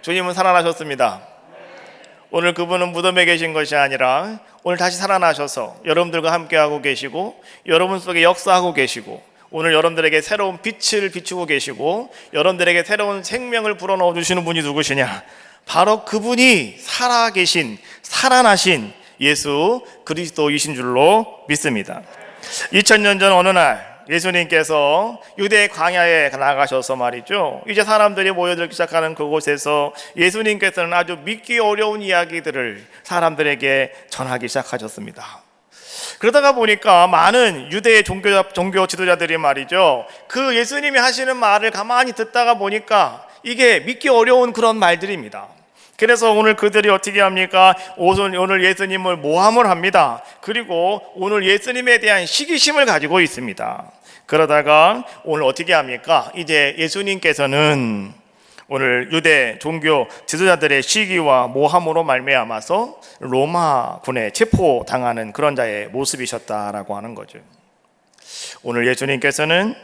주님은 살아나셨습니다. 오늘 그분은 무덤에 계신 것이 아니라 오늘 다시 살아나셔서 여러분들과 함께하고 계시고 여러분 속에 역사하고 계시고 오늘 여러분들에게 새로운 빛을 비추고 계시고 여러분들에게 새로운 생명을 불어넣어 주시는 분이 누구시냐? 바로 그분이 살아계신 살아나신 예수 그리스도이신 줄로 믿습니다. 2000년 전 어느 날 예수님께서 유대 광야에 나가셔서 말이죠, 이제 사람들이 모여들기 시작하는 그곳에서 예수님께서는 아주 믿기 어려운 이야기들을 사람들에게 전하기 시작하셨습니다. 그러다가 보니까 많은 유대 종교 지도자들이 말이죠, 그 예수님이 하시는 말을 가만히 듣다가 보니까 이게 믿기 어려운 그런 말들입니다. 그래서 오늘 그들이 어떻게 합니까? 오늘 예수님을 모함을 합니다. 그리고 오늘 예수님에 대한 시기심을 가지고 있습니다. 그러다가 오늘 어떻게 합니까? 이제 예수님께서는 오늘 유대 종교 지도자들의 시기와 모함으로 말미암아서 로마 군에 체포당하는 그런 자의 모습이셨다라고 하는 거죠. 오늘 예수님께서는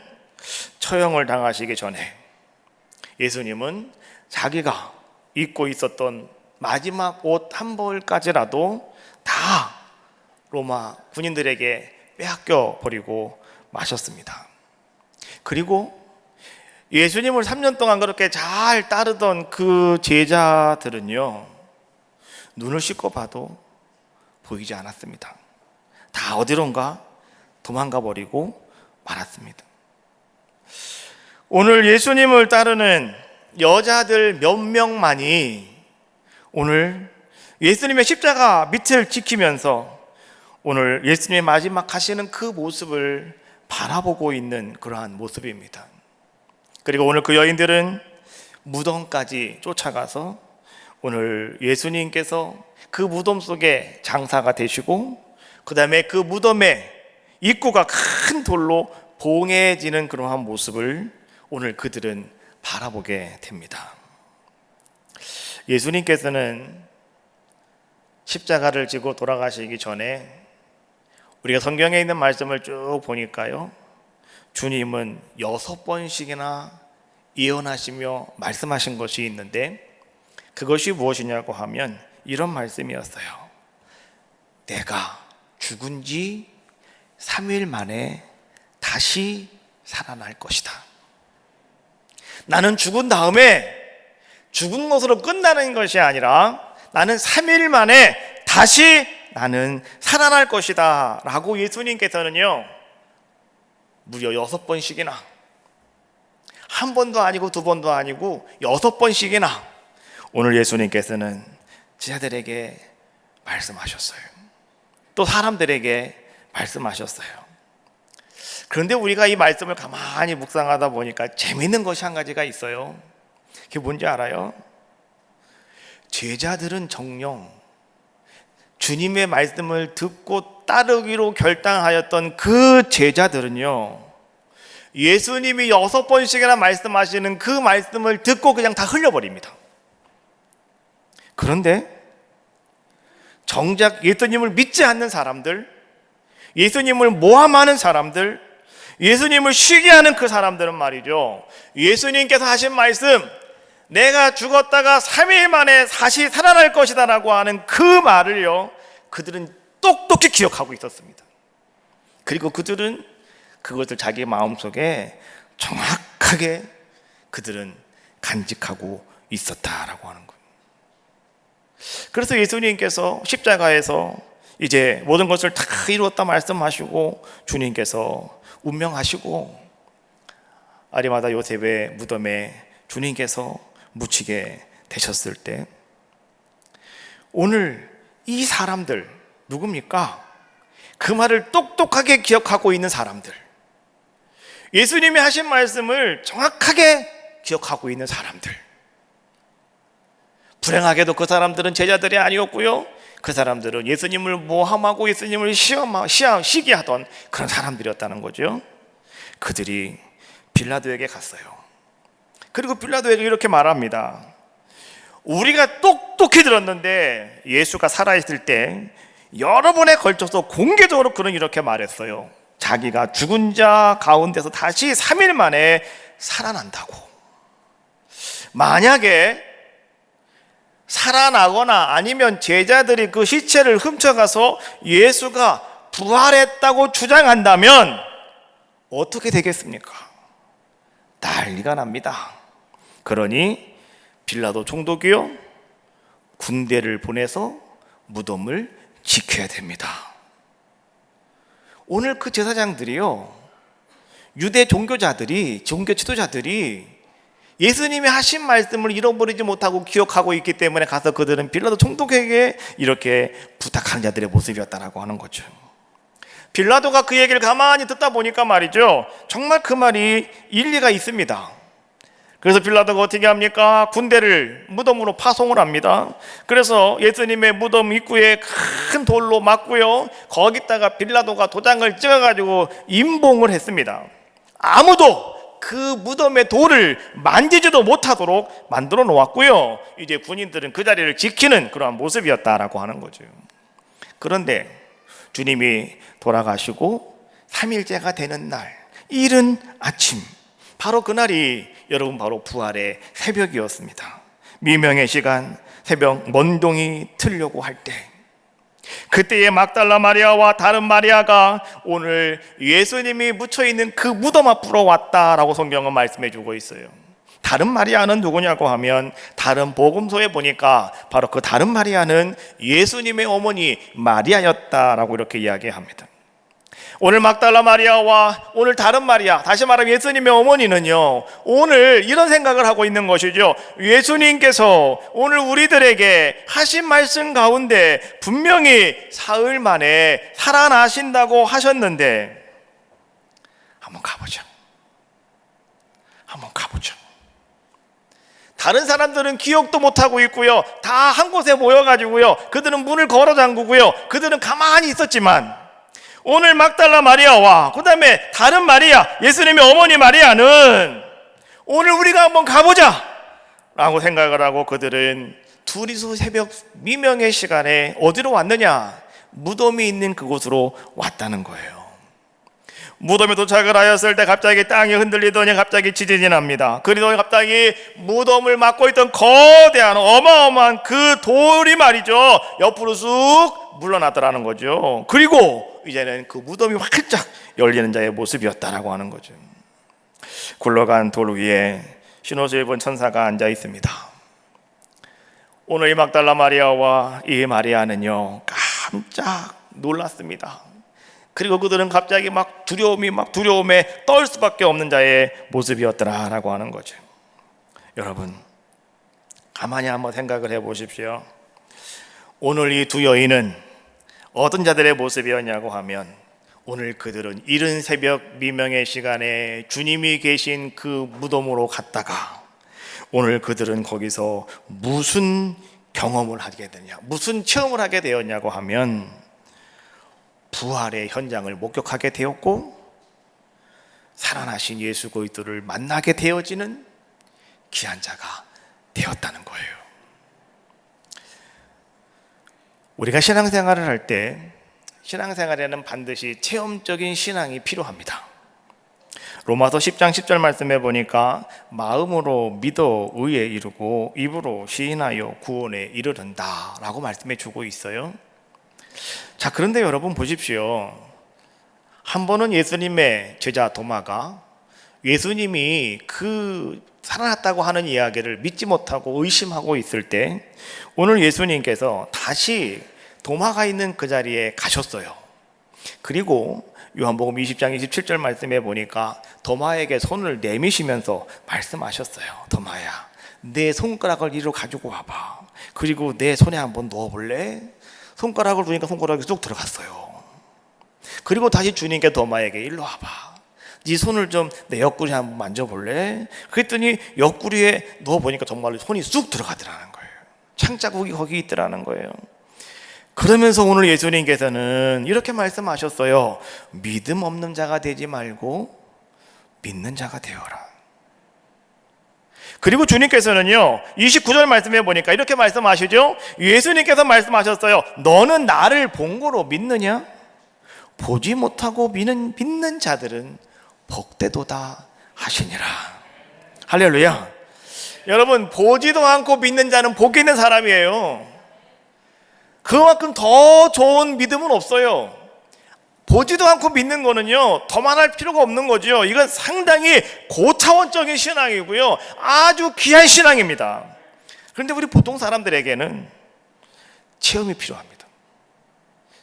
처형을 당하시기 전에 예수님은 자기가 입고 있었던 마지막 옷 한 벌까지라도 다 로마 군인들에게 빼앗겨 버리고 마셨습니다. 그리고 예수님을 3년 동안 그렇게 잘 따르던 그 제자들은요, 눈을 씻고 봐도 보이지 않았습니다. 다 어디론가 도망가 버리고 말았습니다. 오늘 예수님을 따르는 여자들 몇 명만이 오늘 예수님의 십자가 밑을 지키면서 오늘 예수님의 마지막 하시는 그 모습을 바라보고 있는 그러한 모습입니다. 그리고 오늘 그 여인들은 무덤까지 쫓아가서 오늘 예수님께서 그 무덤 속에 장사가 되시고 그 다음에 그 무덤의 입구가 큰 돌로 봉해지는 그러한 모습을 오늘 그들은 바라보게 됩니다. 예수님께서는 십자가를 지고 돌아가시기 전에 우리가 성경에 있는 말씀을 쭉 보니까요, 주님은 6번씩이나 예언하시며 말씀하신 것이 있는데 그것이 무엇이냐고 하면 이런 말씀이었어요. 내가 죽은 지 3일 만에 다시 살아날 것이다. 나는 죽은 다음에 죽은 것으로 끝나는 것이 아니라 나는 3일 만에 다시 나는 살아날 것이다 라고 예수님께서는요, 무려 6번씩이나, 한 번도 아니고 두 번도 아니고 6번씩이나 오늘 예수님께서는 제자들에게 말씀하셨어요. 또 사람들에게 말씀하셨어요. 그런데 우리가 이 말씀을 가만히 묵상하다 보니까 재미있는 것이 한 가지가 있어요. 그게 뭔지 알아요? 제자들은 정녕 주님의 말씀을 듣고 따르기로 결단하였던 그 제자들은요, 예수님이 6번씩이나 말씀하시는 그 말씀을 듣고 그냥 다 흘려버립니다. 그런데 정작 예수님을 믿지 않는 사람들, 예수님을 모함하는 사람들, 예수님을 시기하는 그 사람들은 말이죠, 예수님께서 하신 말씀, 내가 죽었다가 3일 만에 다시 살아날 것이다 라고 하는 그 말을요, 그들은 똑똑히 기억하고 있었습니다. 그리고 그들은 그것을 자기 마음속에 정확하게 그들은 간직하고 있었다라고 하는 거예요. 그래서 예수님께서 십자가에서 이제 모든 것을 다 이루었다 말씀하시고 주님께서 운명하시고 아리마다 요셉의 무덤에 주님께서 묻히게 되셨을 때 오늘 이 사람들 누굽니까? 그 말을 똑똑하게 기억하고 있는 사람들, 예수님이 하신 말씀을 정확하게 기억하고 있는 사람들. 불행하게도 그 사람들은 제자들이 아니었고요, 그 사람들은 예수님을 모함하고 예수님을 시기하던 그런 사람들이었다는 거죠. 그들이 빌라도에게 갔어요. 그리고 빌라도에게 이렇게 말합니다. 우리가 똑똑히 들었는데 예수가 살아있을 때 여러 번에 걸쳐서 공개적으로 그는 이렇게 말했어요. 자기가 죽은 자 가운데서 다시 3일 만에 살아난다고. 만약에 살아나거나 아니면 제자들이 그 시체를 훔쳐가서 예수가 부활했다고 주장한다면 어떻게 되겠습니까? 난리가 납니다. 그러니 빌라도 총독이요, 군대를 보내서 무덤을 지켜야 됩니다. 오늘 그 제사장들이요, 유대 종교자들이, 종교 지도자들이 예수님이 하신 말씀을 잃어버리지 못하고 기억하고 있기 때문에 가서 그들은 빌라도 총독에게 이렇게 부탁하는 자들의 모습이었다라고 하는 거죠. 빌라도가 그 얘기를 가만히 듣다 보니까 말이죠, 정말 그 말이 일리가 있습니다. 그래서 빌라도가 어떻게 합니까? 군대를 무덤으로 파송을 합니다. 그래서 예수님의 무덤 입구에 큰 돌로 막고요, 거기다가 빌라도가 도장을 찍어가지고 임봉을 했습니다. 아무도 그 무덤의 돌을 만지지도 못하도록 만들어 놓았고요, 이제 군인들은 그 자리를 지키는 그러한 모습이었다라고 하는 거죠. 그런데 주님이 돌아가시고 3일째가 되는 날, 이른 아침, 바로 그날이 여러분 바로 부활의 새벽이었습니다. 미명의 시간, 새벽 먼동이 틀려고 할 때, 그때의 막달라 마리아와 다른 마리아가 오늘 예수님이 묻혀있는 그 무덤 앞으로 왔다라고 성경은 말씀해 주고 있어요. 다른 마리아는 누구냐고 하면, 다른 복음서에 보니까 바로 그 다른 마리아는 예수님의 어머니 마리아였다라고 이렇게 이야기합니다. 오늘 막달라 마리아와 오늘 다른 마리아, 다시 말하면 예수님의 어머니는요, 오늘 이런 생각을 하고 있는 것이죠. 예수님께서 오늘 우리들에게 하신 말씀 가운데 분명히 사흘 만에 살아나신다고 하셨는데 한번 가보자. 다른 사람들은 기억도 못하고 있고요, 다 한 곳에 모여가지고요, 그들은 문을 걸어 잠그고요, 그들은 가만히 있었지만 오늘 막달라 마리아와 그 다음에 다른 마리아, 예수님의 어머니 마리아는 오늘 우리가 한번 가보자 라고 생각을 하고 그들은 둘이서 새벽 미명의 시간에 어디로 왔느냐? 무덤이 있는 그곳으로 왔다는 거예요. 무덤에 도착을 하였을 때 갑자기 땅이 흔들리더니 갑자기 지진이 납니다. 그리고 갑자기 무덤을 막고 있던 거대한 어마어마한 그 돌이 말이죠, 옆으로 쑥 물러나더라는 거죠. 그리고 이제는 그 무덤이 활짝 열리는 자의 모습이었다라고 하는 거죠. 굴러간 돌 위에 흰옷을 입은 천사가 앉아 있습니다. 오늘 이 막달라 마리아와 이 마리아는요, 깜짝 놀랐습니다. 그리고 그들은 갑자기 두려움에 떨 수밖에 없는 자의 모습이었더라라고 하는 거죠. 여러분, 가만히 한번 생각을 해보십시오. 오늘 이 두 여인은 어떤 자들의 모습이었냐고 하면, 오늘 그들은 이른 새벽 미명의 시간에 주님이 계신 그 무덤으로 갔다가 오늘 그들은 거기서 무슨 경험을 하게 되냐, 무슨 체험을 하게 되었냐고 하면 부활의 현장을 목격하게 되었고 살아나신 예수 그리스도를 만나게 되어지는 귀한 자가 되었다는 거예요. 우리가 신앙생활을 할 때 신앙생활에는 반드시 체험적인 신앙이 필요합니다. 로마서 10장 10절 말씀해 보니까 마음으로 믿어 의에 이르고 입으로 시인하여 구원에 이르른다 라고 말씀해 주고 있어요. 자, 그런데 여러분 보십시오. 한 번은 예수님의 제자 도마가 예수님이 그 살아났다고 하는 이야기를 믿지 못하고 의심하고 있을 때 오늘 예수님께서 다시 도마가 있는 그 자리에 가셨어요. 그리고 요한복음 20장 27절 말씀해 보니까 도마에게 손을 내미시면서 말씀하셨어요. 도마야, 내 손가락을 이리로 가지고 와봐. 그리고 내 손에 한번 넣어볼래? 손가락을 두니까 손가락이 쑥 들어갔어요. 그리고 다시 주님께 도마에게 일로 와봐. 네 손을 좀 내 옆구리 한번 만져볼래? 그랬더니 옆구리에 넣어보니까 정말로 손이 쑥 들어가더라는 거예요. 창자국이 거기 있더라는 거예요. 그러면서 오늘 예수님께서는 이렇게 말씀하셨어요. 믿음 없는 자가 되지 말고 믿는 자가 되어라. 그리고 주님께서는요 29절 말씀해 보니까 이렇게 말씀하시죠. 예수님께서 말씀하셨어요. 너는 나를 본 거로 믿느냐? 보지 못하고 믿는 자들은 복되도다 하시니라. 할렐루야. 여러분, 보지도 않고 믿는 자는 복이 있는 사람이에요. 그만큼 더 좋은 믿음은 없어요. 보지도 않고 믿는 거는요, 더 말할 필요가 없는 거죠. 이건 상당히 고차원적인 신앙이고요, 아주 귀한 신앙입니다. 그런데 우리 보통 사람들에게는 체험이 필요합니다.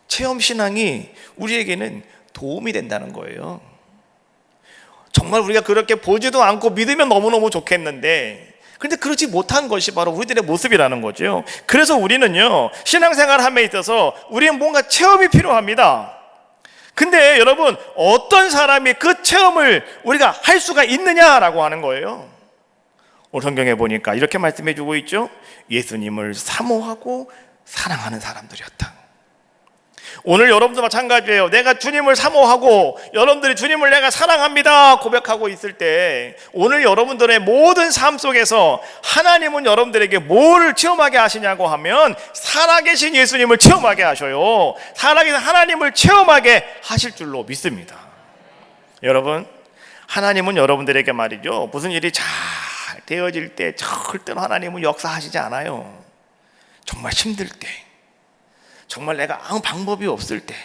체험 신앙이 우리에게는 도움이 된다는 거예요. 정말 우리가 그렇게 보지도 않고 믿으면 너무너무 좋겠는데, 그런데 그렇지 못한 것이 바로 우리들의 모습이라는 거죠. 그래서 우리는요, 신앙생활 함에 있어서 우리는 뭔가 체험이 필요합니다. 근데 여러분, 어떤 사람이 그 체험을 우리가 할 수가 있느냐라고 하는 거예요. 오늘 성경에 보니까 이렇게 말씀해 주고 있죠. 예수님을 사모하고 사랑하는 사람들이었다. 오늘 여러분도 마찬가지예요. 내가 주님을 사모하고 여러분들이 주님을 내가 사랑합니다 고백하고 있을 때, 오늘 여러분들의 모든 삶 속에서 하나님은 여러분들에게 뭘 체험하게 하시냐고 하면 살아계신 예수님을 체험하게 하셔요. 살아계신 하나님을 체험하게 하실 줄로 믿습니다. 여러분, 하나님은 여러분들에게 말이죠, 무슨 일이 잘 되어질 때 절대로 하나님은 역사하시지 않아요. 정말 힘들 때, 정말 내가 아무 방법이 없을 때,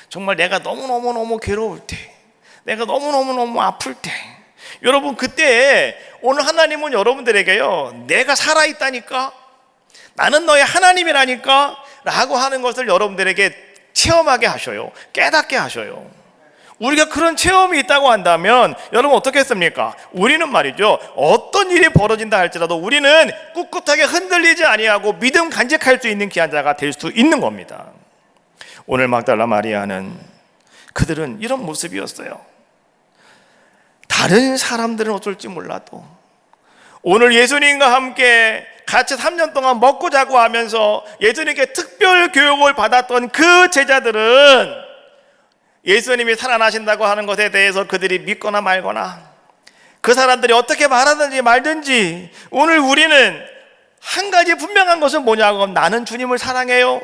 정말 내가 너무너무 괴로울 때, 내가 너무너무 아플 때, 여러분 그때 오늘 하나님은 여러분들에게요, 내가 살아있다니까, 나는 너의 하나님이라니까 라고 하는 것을 여러분들에게 체험하게 하셔요. 깨닫게 하셔요. 우리가 그런 체험이 있다고 한다면 여러분 어떻게 했습니까? 우리는 말이죠, 어떤 일이 벌어진다 할지라도 우리는 꿋꿋하게 흔들리지 아니하고 믿음 간직할 수 있는 귀한 자가 될 수 있는 겁니다. 오늘 막달라 마리아는, 그들은 이런 모습이었어요. 다른 사람들은 어떨지 몰라도 오늘 예수님과 함께 같이 3년 동안 먹고 자고 하면서 예수님께 특별 교육을 받았던 그 제자들은 예수님이 살아나신다고 하는 것에 대해서 그들이 믿거나 말거나, 그 사람들이 어떻게 말하든지 말든지, 오늘 우리는 한 가지 분명한 것은 뭐냐고 하면, 나는 주님을 사랑해요,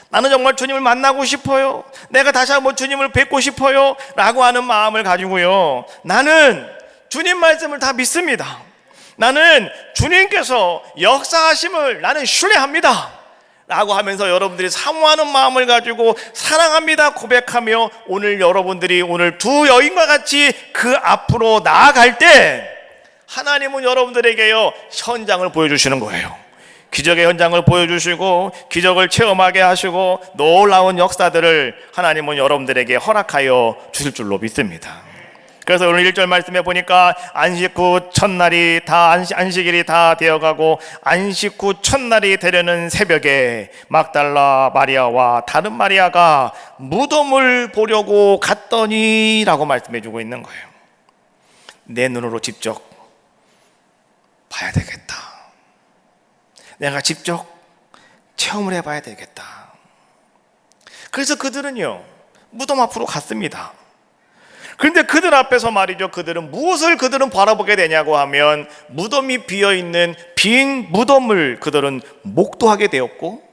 나는 정말 주님을 만나고 싶어요, 내가 다시 한번 주님을 뵙고 싶어요 라고 하는 마음을 가지고요, 나는 주님 말씀을 다 믿습니다, 나는 주님께서 역사하심을 나는 신뢰합니다 라고 하면서 여러분들이 사모하는 마음을 가지고 사랑합니다 고백하며, 오늘 여러분들이 오늘 두 여인과 같이 그 앞으로 나아갈 때 하나님은 여러분들에게요, 현장을 보여주시는 거예요. 기적의 현장을 보여주시고 기적을 체험하게 하시고 놀라운 역사들을 하나님은 여러분들에게 허락하여 주실 줄로 믿습니다. 그래서 오늘 1절 말씀에 보니까 안식 후 첫날이 다 안식일이 다 되어가고 안식 후 첫날이 되려는 새벽에 막달라 마리아와 다른 마리아가 무덤을 보려고 갔더니 라고 말씀해 주고 있는 거예요. 내 눈으로 직접 봐야 되겠다, 내가 직접 체험을 해봐야 되겠다. 그래서 그들은요, 무덤 앞으로 갔습니다. 그런데 그들 앞에서 말이죠, 무엇을 그들은 바라보게 되냐고 하면, 무덤이 비어있는 빈 무덤을 그들은 목도하게 되었고,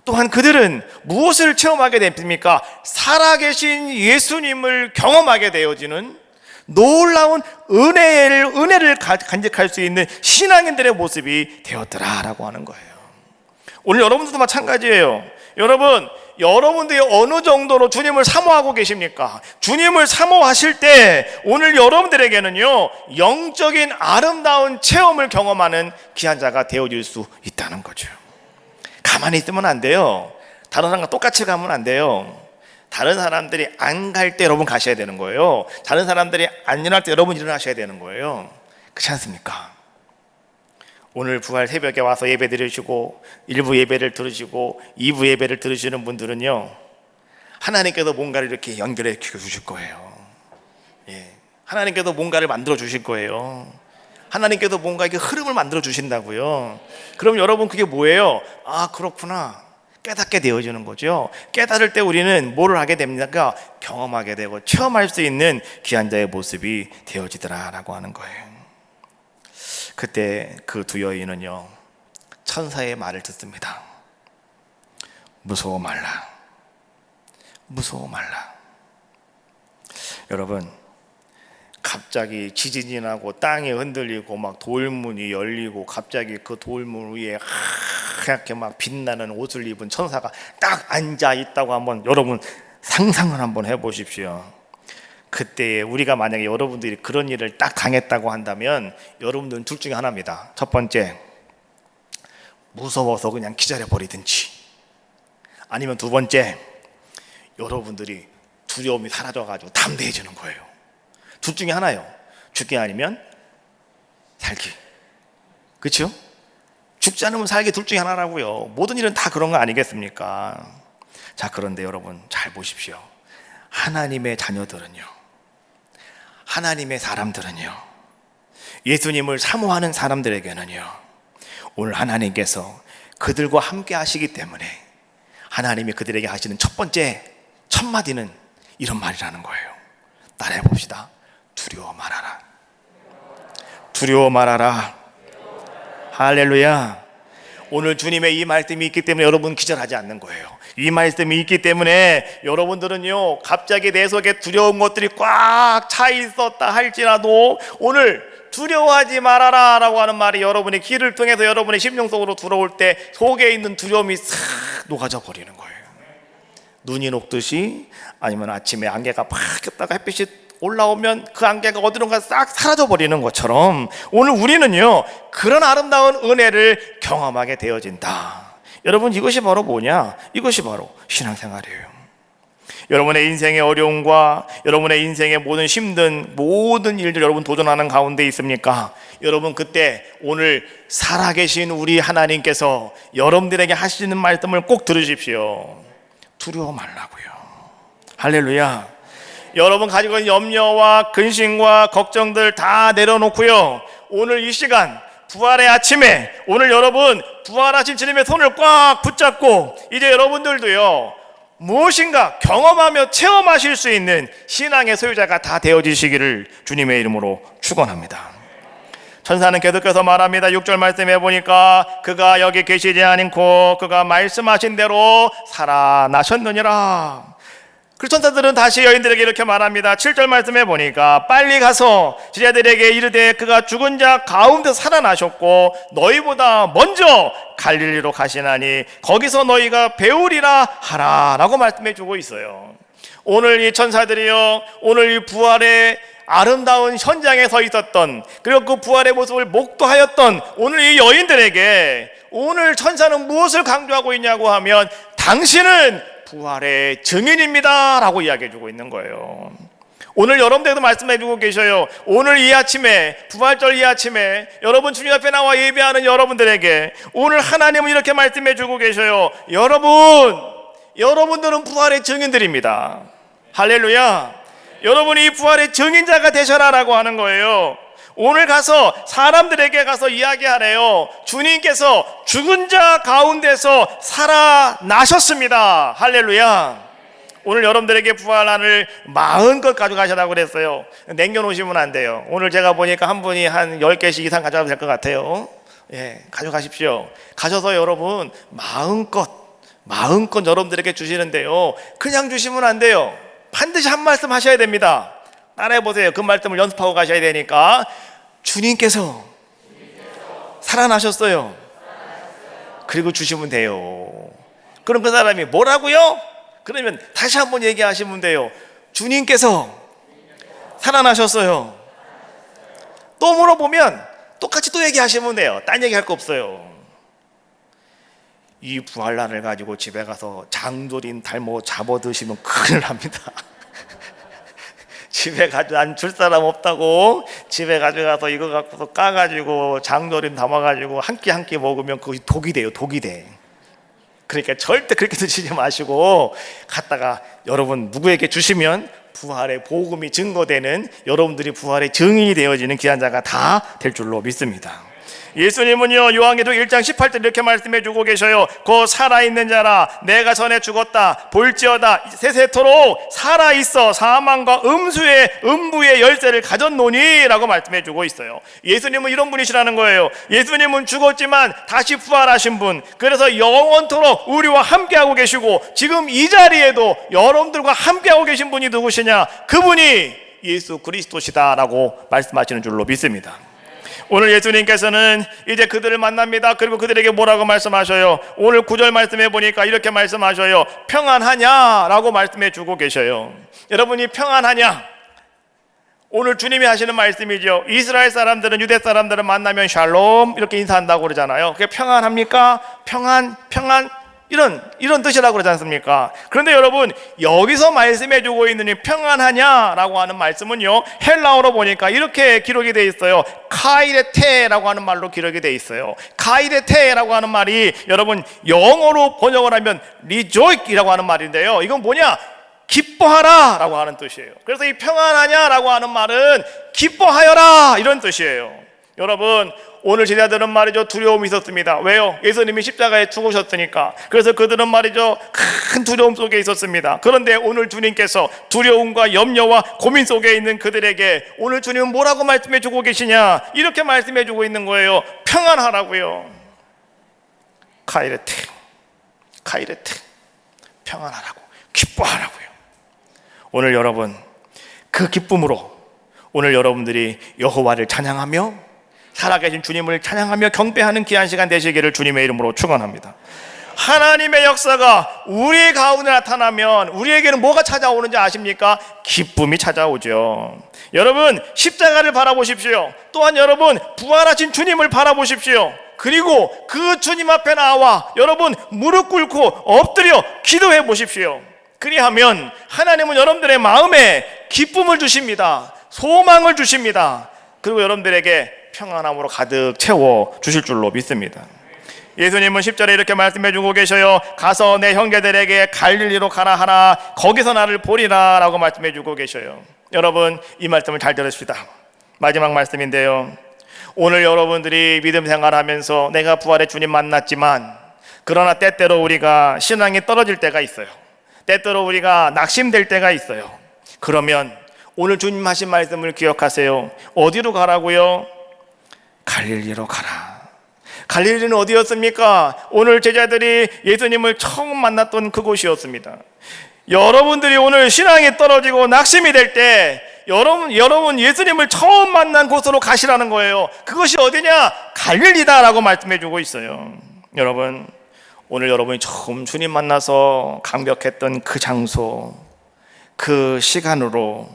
또한 그들은 무엇을 체험하게 됩니까? 살아계신 예수님을 경험하게 되어지는 놀라운 은혜를 간직할 수 있는 신앙인들의 모습이 되었더라라고 하는 거예요. 오늘 여러분들도 마찬가지예요. 여러분들이 어느 정도로 주님을 사모하고 계십니까? 주님을 사모하실 때 오늘 여러분들에게는요, 영적인 아름다운 체험을 경험하는 귀한 자가 되어질 수 있다는 거죠. 가만히 있으면 안 돼요. 다른 사람과 똑같이 가면 안 돼요. 다른 사람들이 안 갈 때 여러분 가셔야 되는 거예요. 다른 사람들이 안 일어날 때 여러분 일어나셔야 되는 거예요. 그렇지 않습니까? 오늘 부활 새벽에 와서 예배 드리시고 1부 예배를 들으시고 2부 예배를 들으시는 분들은요, 하나님께서 뭔가를 이렇게 연결해 주실 거예요. 하나님께서 뭔가를 만들어 주실 거예요. 하나님께서 뭔가 이렇게 흐름을 만들어 주신다고요. 그럼 여러분 그게 뭐예요? 아, 그렇구나, 깨닫게 되어지는 거죠. 깨달을 때 우리는 뭐를 하게 됩니까? 경험하게 되고 체험할 수 있는 귀한 자의 모습이 되어지더라라고 하는 거예요. 그때 그 두 여인은요, 천사의 말을 듣습니다. 무서워 말라, 무서워 말라. 여러분, 갑자기 지진이 나고 땅이 흔들리고 막 돌문이 열리고 갑자기 그 돌문 위에 하얗게 막 빛나는 옷을 입은 천사가 딱 앉아 있다고 한번 여러분 상상을 한번 해보십시오. 그때 우리가 만약에 여러분들이 그런 일을 딱 당했다고 한다면 여러분들은 둘 중에 하나입니다. 첫 번째, 무서워서 그냥 기절해버리든지, 아니면 두 번째, 여러분들이 두려움이 사라져가지고 담대해지는 거예요. 둘 중에 하나예요. 죽기 아니면 살기. 그렇죠? 죽지 않으면 살기, 둘 중에 하나라고요. 모든 일은 다 그런 거 아니겠습니까? 자, 그런데 여러분 잘 보십시오. 하나님의 자녀들은요, 하나님의 사람들은요, 예수님을 사모하는 사람들에게는요, 오늘 하나님께서 그들과 함께 하시기 때문에 하나님이 그들에게 하시는 첫 번째 첫 마디는 이런 말이라는 거예요. 따라해 봅시다. 두려워 말아라. 두려워 말아라. 할렐루야. 오늘 주님의 이 말씀이 있기 때문에 여러분 기절하지 않는 거예요. 이 말씀이 있기 때문에 여러분들은요, 갑자기 내 속에 두려운 것들이 꽉 차 있었다 할지라도 오늘 두려워하지 말아라 라고 하는 말이 여러분의 귀를 통해서 여러분의 심령 속으로 들어올 때 속에 있는 두려움이 싹 녹아져 버리는 거예요. 눈이 녹듯이, 아니면 아침에 안개가 팍 꼈다가 햇빛이 올라오면 그 안개가 어디론가 싹 사라져 버리는 것처럼 오늘 우리는요, 그런 아름다운 은혜를 경험하게 되어진다. 여러분, 이것이 바로 뭐냐? 이것이 바로 신앙생활이에요. 여러분의 인생의 어려움과 여러분의 인생의 모든 힘든 모든 일들 여러분 도전하는 가운데 있습니까? 여러분, 그때 오늘 살아계신 우리 하나님께서 여러분들에게 하시는 말씀을 꼭 들으십시오. 두려워 말라고요. 할렐루야. 여러분 가지고 있는 염려와 근심과 걱정들 다 내려놓고요, 오늘 이 시간 부활의 아침에 오늘 여러분 부활하신 주님의 손을 꽉 붙잡고 이제 여러분들도요, 무엇인가 경험하며 체험하실 수 있는 신앙의 소유자가 다 되어지시기를 주님의 이름으로 축원합니다. 천사는 계속해서 말합니다. 6절 말씀해 보니까 그가 여기 계시지 않고 그가 말씀하신 대로 살아나셨느니라. 그 천사들은 다시 여인들에게 이렇게 말합니다. 7절 말씀해 보니까 빨리 가서 제자들에게 이르되 그가 죽은 자 가운데 살아나셨고 너희보다 먼저 갈릴리로 가시나니 거기서 너희가 배우리라 하라 라고 말씀해 주고 있어요. 오늘 이 천사들이요, 오늘 이 부활의 아름다운 현장에 서 있었던, 그리고 그 부활의 모습을 목도하였던 오늘 이 여인들에게 오늘 천사는 무엇을 강조하고 있냐고 하면 당신은 부활의 증인입니다 라고 이야기해 주고 있는 거예요. 오늘 여러분들도 말씀해 주고 계셔요. 오늘 이 아침에, 부활절 이 아침에 여러분 주님 앞에 나와 예배하는 여러분들에게 오늘 하나님은 이렇게 말씀해 주고 계셔요. 여러분들은 부활의 증인들입니다. 할렐루야. 여러분이 이 부활의 증인자가 되셔라라고 하는 거예요. 오늘 가서 사람들에게 가서 이야기하래요. 주님께서 죽은 자 가운데서 살아나셨습니다. 할렐루야. 오늘 여러분들에게 부활란을 마음껏 가져가시라고 그랬어요. 남겨놓으시면 안 돼요. 오늘 제가 보니까 한 분이 한 10개씩 이상 가져가도 될 것 같아요. 예, 가져가십시오. 가셔서 여러분 마음껏 여러분들에게 주시는데요, 그냥 주시면 안 돼요. 반드시 한 말씀 하셔야 됩니다. 따라해보세요. 그 말씀을 연습하고 가셔야 되니까. 주님께서 살아나셨어요. 그리고 주시면 돼요. 그럼 그 사람이 뭐라고요? 그러면 다시 한번 얘기하시면 돼요. 주님께서 살아나셨어요. 또 물어보면 똑같이 또 얘기하시면 돼요. 딴 얘기할 거 없어요. 이 부활란을 가지고 집에 가서 장조림 닮아 잡아 드시면 큰일 납니다. 집에 안 줄 사람 없다고 집에 가져가서 이거 갖고서 까가지고 장조림 담아가지고 한 끼 먹으면 그것이 독이 돼요. 독이 돼. 그러니까 절대 그렇게 드시지 마시고 갔다가 여러분 누구에게 주시면 부활의 복음이 증거되는, 여러분들이 부활의 증인이 되어지는 귀한 자가 다 될 줄로 믿습니다. 예수님은요, 요한계시록 1장 18절 이렇게 말씀해 주고 계셔요. 곧 살아있는 자라 내가 전에 죽었다 볼지어다 세세토록 살아있어 사망과 음부의 열쇠를 가졌노니 라고 말씀해 주고 있어요. 예수님은 이런 분이시라는 거예요. 예수님은 죽었지만 다시 부활하신 분, 그래서 영원토록 우리와 함께하고 계시고 지금 이 자리에도 여러분들과 함께하고 계신 분이 누구시냐? 그분이 예수 그리스도시다라고 말씀하시는 줄로 믿습니다. 오늘 예수님께서는 이제 그들을 만납니다. 그리고 그들에게 뭐라고 말씀하셔요? 오늘 9절 말씀해 보니까 이렇게 말씀하셔요. 평안하냐라고 말씀해 주고 계셔요. 여러분이 평안하냐? 오늘 주님이 하시는 말씀이죠. 이스라엘 사람들은, 유대 사람들은 만나면 샬롬 이렇게 인사한다고 그러잖아요. 그게 평안합니까? 평안 이런 뜻이라고 그러지 않습니까? 그런데 여러분, 여기서 말씀해 주고 있는 이 평안하냐라고 하는 말씀은요, 헬라어로 보니까 이렇게 기록이 되어 있어요. 카이레테라고 하는 말로 기록이 되어 있어요. 카이레테라고 하는 말이 여러분 영어로 번역을 하면 리조이라고 하는 말인데요, 이건 뭐냐? 기뻐하라 라고 하는 뜻이에요. 그래서 이 평안하냐라고 하는 말은 기뻐하여라 이런 뜻이에요. 여러분, 오늘 제자들은 말이죠, 두려움이 있었습니다. 왜요? 예수님이 십자가에 죽으셨으니까. 그래서 그들은 말이죠, 큰 두려움 속에 있었습니다. 그런데 오늘 주님께서 두려움과 염려와 고민 속에 있는 그들에게 오늘 주님은 뭐라고 말씀해 주고 계시냐? 이렇게 말씀해 주고 있는 거예요. 평안하라고요. 카이레테 평안하라고, 기뻐하라고요. 오늘 여러분, 그 기쁨으로 오늘 여러분들이 여호와를 찬양하며 살아계신 주님을 찬양하며 경배하는 귀한 시간 되시기를 주님의 이름으로 축원합니다. 하나님의 역사가 우리 가운데 나타나면 우리에게는 뭐가 찾아오는지 아십니까? 기쁨이 찾아오죠. 여러분, 십자가를 바라보십시오. 또한 여러분, 부활하신 주님을 바라보십시오. 그리고 그 주님 앞에 나와 여러분 무릎 꿇고 엎드려 기도해 보십시오. 그리하면 하나님은 여러분들의 마음에 기쁨을 주십니다. 소망을 주십니다. 그리고 여러분들에게 평안함으로 가득 채워 주실 줄로 믿습니다. 예수님은 10절에 이렇게 말씀해 주고 계셔요. 가서 내 형제들에게 갈릴리로 가라 하라. 거기서 나를 보리라 라고 말씀해 주고 계셔요. 여러분, 이 말씀을 잘 들으십시다. 마지막 말씀인데요, 오늘 여러분들이 믿음 생활하면서 내가 부활의 주님 만났지만 그러나 때때로 우리가 신앙이 떨어질 때가 있어요. 때때로 우리가 낙심될 때가 있어요. 그러면 오늘 주님 하신 말씀을 기억하세요. 어디로 가라고요? 갈릴리로 가라. 갈릴리는 어디였습니까? 오늘 제자들이 예수님을 처음 만났던 그곳이었습니다. 여러분들이 오늘 신앙이 떨어지고 낙심이 될 때 여러분 예수님을 처음 만난 곳으로 가시라는 거예요. 그것이 어디냐? 갈릴리다라고 말씀해 주고 있어요. 여러분, 오늘 여러분이 처음 주님 만나서 감격했던 그 장소, 그 시간으로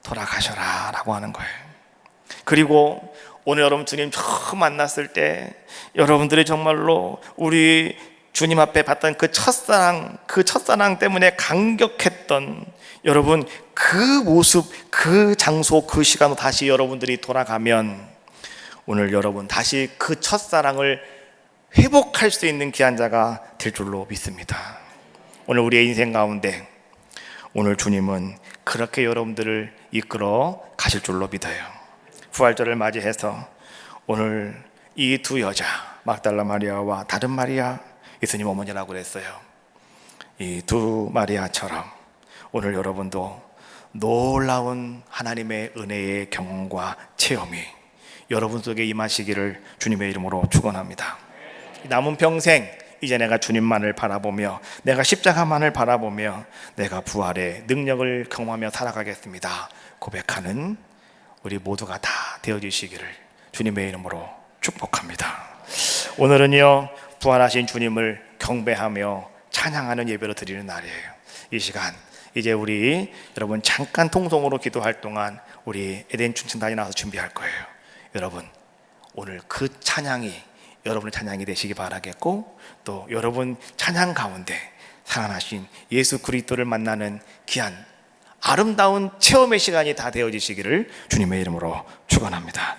돌아가셔라 라고 하는 거예요. 그리고 오늘 여러분 주님 처음 만났을 때 여러분들이 정말로 우리 주님 앞에 봤던 그 첫사랑 때문에 감격했던 여러분 그 모습, 그 장소, 그 시간으로 다시 여러분들이 돌아가면 오늘 여러분 다시 그 첫사랑을 회복할 수 있는 귀한 자가 될 줄로 믿습니다. 오늘 우리의 인생 가운데 오늘 주님은 그렇게 여러분들을 이끌어 가실 줄로 믿어요. 부활절을 맞이해서 오늘 이 두 여자, 막달라 마리아와 다른 마리아, 예수님 어머니라고 그랬어요. 이 두 마리아처럼 오늘 여러분도 놀라운 하나님의 은혜의 경험과 체험이 여러분 속에 임하시기를 주님의 이름으로 축원합니다. 남은 평생 이제 내가 주님만을 바라보며 내가 십자가만을 바라보며 내가 부활의 능력을 경험하며 살아가겠습니다 고백하는 우리 모두가 다 되어주시기를 주님의 이름으로 축복합니다. 오늘은요, 부활하신 주님을 경배하며 찬양하는 예배로 드리는 날이에요. 이 시간 이제 우리 여러분 잠깐 통성으로 기도할 동안 우리 에덴 춘천단이 나와서 준비할 거예요. 여러분, 오늘 그 찬양이 여러분의 찬양이 되시기 바라겠고, 또 여러분 찬양 가운데 살아나신 예수 그리스도를 만나는 귀한 아름다운 체험의 시간이 다 되어지시기를 주님의 이름으로 축원합니다.